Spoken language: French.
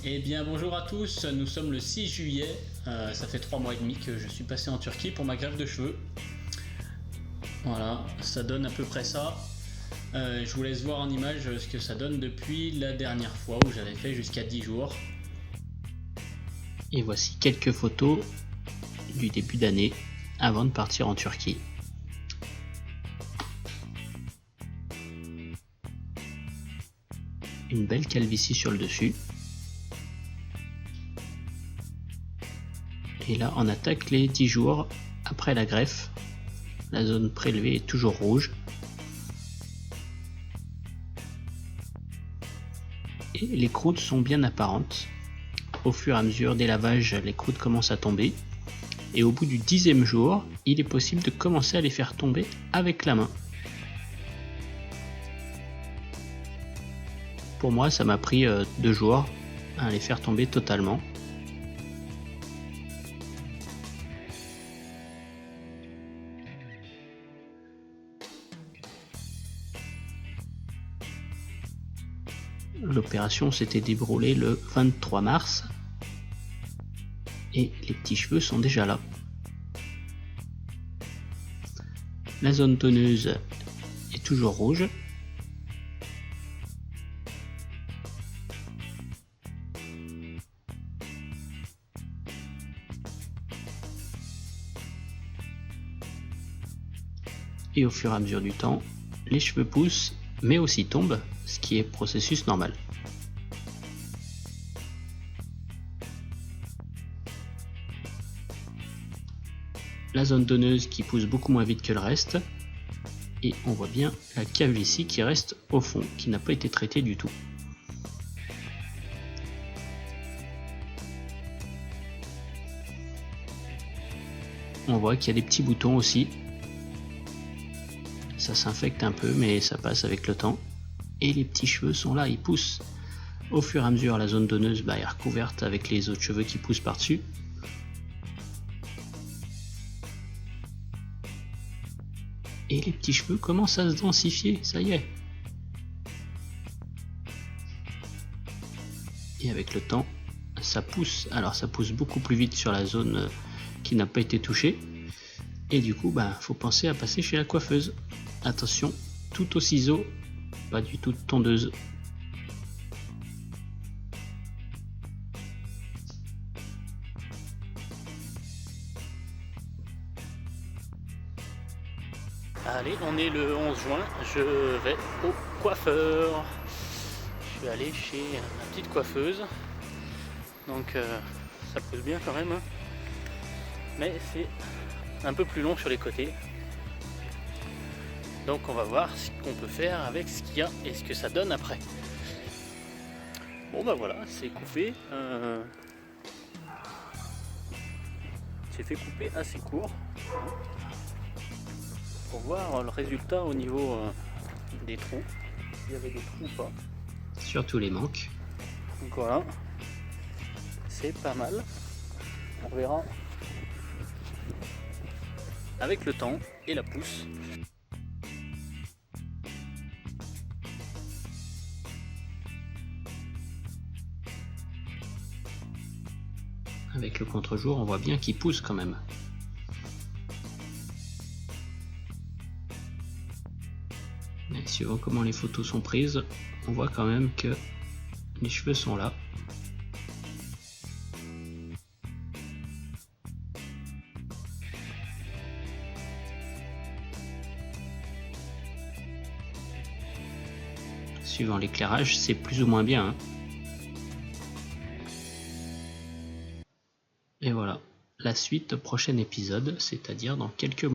Eh bien bonjour à tous, nous sommes le 6 juillet, ça fait 3 mois et demi que je suis passé en Turquie pour ma greffe de cheveux. Voilà, ça donne à peu près ça. Je vous laisse voir en image ce que ça donne depuis la dernière fois où j'avais fait jusqu'à 10 jours. Et voici quelques photos du début d'année avant de partir en Turquie. Une belle calvitie sur le dessus. Et là on attaque les 10 jours après la greffe. La zone prélevée est toujours rouge. Et les croûtes sont bien apparentes. Au fur et à mesure des lavages, les croûtes commencent à tomber. Et au bout du 10e jour, il est possible de commencer à les faire tomber avec la main. Pour moi, ça m'a pris 2 jours à les faire tomber totalement. L'opération s'était déroulée le 23 mars et les petits cheveux sont déjà là. La zone tonneuse est toujours rouge. Et au fur et à mesure du temps, les cheveux poussent mais aussi tombent, ce qui est processus normal. La zone donneuse qui pousse beaucoup moins vite que le reste, et on voit bien la calvitie qui reste au fond, qui n'a pas été traitée du tout. On voit qu'il y a des petits boutons aussi. Ça s'infecte un peu mais ça passe avec le temps. Et les petits cheveux sont là, ils poussent. Au fur et à mesure, la zone donneuse est recouverte avec les autres cheveux qui poussent par-dessus. Et les petits cheveux commencent à se densifier, ça y est. Et avec le temps, ça pousse. Alors ça pousse beaucoup plus vite sur la zone qui n'a pas été touchée. Et du coup, faut penser à passer chez la coiffeuse. Attention, tout au ciseau, pas du tout de tondeuse. Allez, on est le 11 juin, je vais au coiffeur. Je suis allé chez ma petite coiffeuse. Donc ça pousse bien quand même. Mais c'est un peu plus long sur les côtés. Donc on va voir ce qu'on peut faire avec ce qu'il y a et ce que ça donne après. Bon voilà, c'est coupé. J'ai fait couper assez court pour voir le résultat au niveau des trous. Il y avait des trous ou pas. Surtout les manques. Donc voilà, c'est pas mal. On verra avec le temps et la pousse. Avec le contre-jour, on voit bien qu'il pousse quand même. Et suivant comment les photos sont prises, on voit quand même que les cheveux sont là. Suivant l'éclairage, c'est plus ou moins bien, hein. Et voilà, la suite au prochain épisode, c'est-à-dire dans quelques mois.